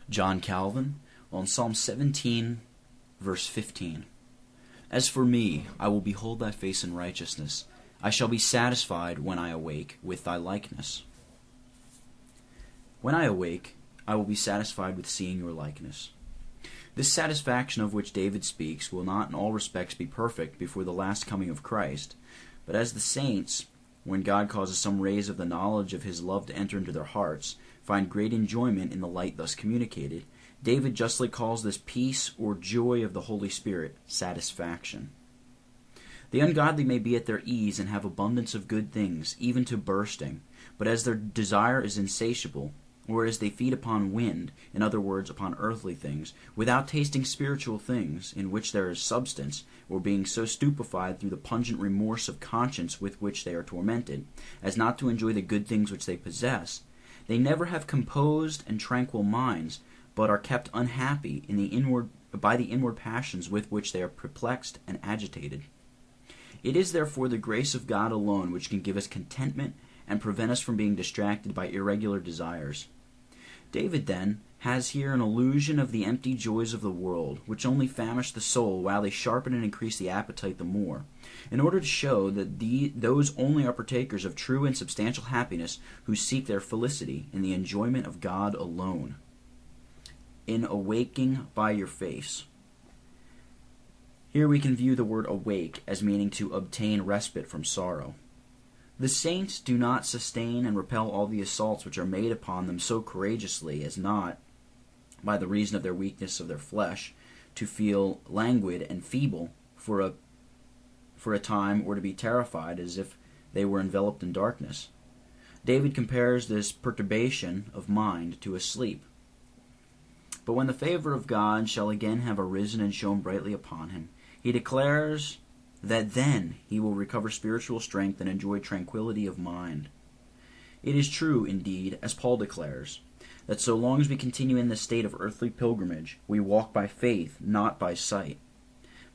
John Calvin on Psalm 17, verse 15. As for me, I will behold thy face in righteousness. I shall be satisfied when I awake with thy likeness. When I awake, I will be satisfied with seeing your likeness. This satisfaction of which David speaks will not in all respects be perfect before the last coming of Christ, but as the saints, when God causes some rays of the knowledge of his love to enter into their hearts, find great enjoyment in the light thus communicated, David justly calls this peace or joy of the Holy Spirit satisfaction. The ungodly may be at their ease and have abundance of good things, even to bursting, but as their desire is insatiable, or as they feed upon wind, in other words, upon earthly things, without tasting spiritual things, in which there is substance, or being so stupefied through the pungent remorse of conscience with which they are tormented, as not to enjoy the good things which they possess, they never have composed and tranquil minds, but are kept unhappy by the inward passions with which they are perplexed and agitated. It is therefore the grace of God alone which can give us contentment and prevent us from being distracted by irregular desires. David, then, has here an illusion of the empty joys of the world, which only famish the soul while they sharpen and increase the appetite the more, in order to show that those only are partakers of true and substantial happiness who seek their felicity in the enjoyment of God alone. In awaking by your face. Here we can view the word awake as meaning to obtain respite from sorrow. The saints do not sustain and repel all the assaults which are made upon them so courageously as not, by the reason of their weakness of their flesh, to feel languid and feeble for a time, or to be terrified as if they were enveloped in darkness. David compares this perturbation of mind to a sleep. But when the favor of God shall again have arisen and shone brightly upon him, he declares that then he will recover spiritual strength and enjoy tranquility of mind. It is true, indeed, as Paul declares, that so long as we continue in this state of earthly pilgrimage, we walk by faith, not by sight.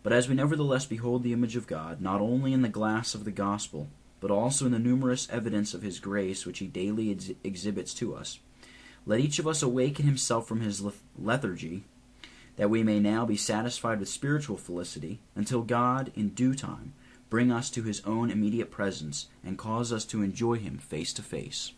But as we nevertheless behold the image of God, not only in the glass of the gospel, but also in the numerous evidence of his grace which he daily exhibits to us, let each of us awaken himself from his lethargy, that we may now be satisfied with spiritual felicity, until God, in due time, bring us to his own immediate presence, and cause us to enjoy him face to face.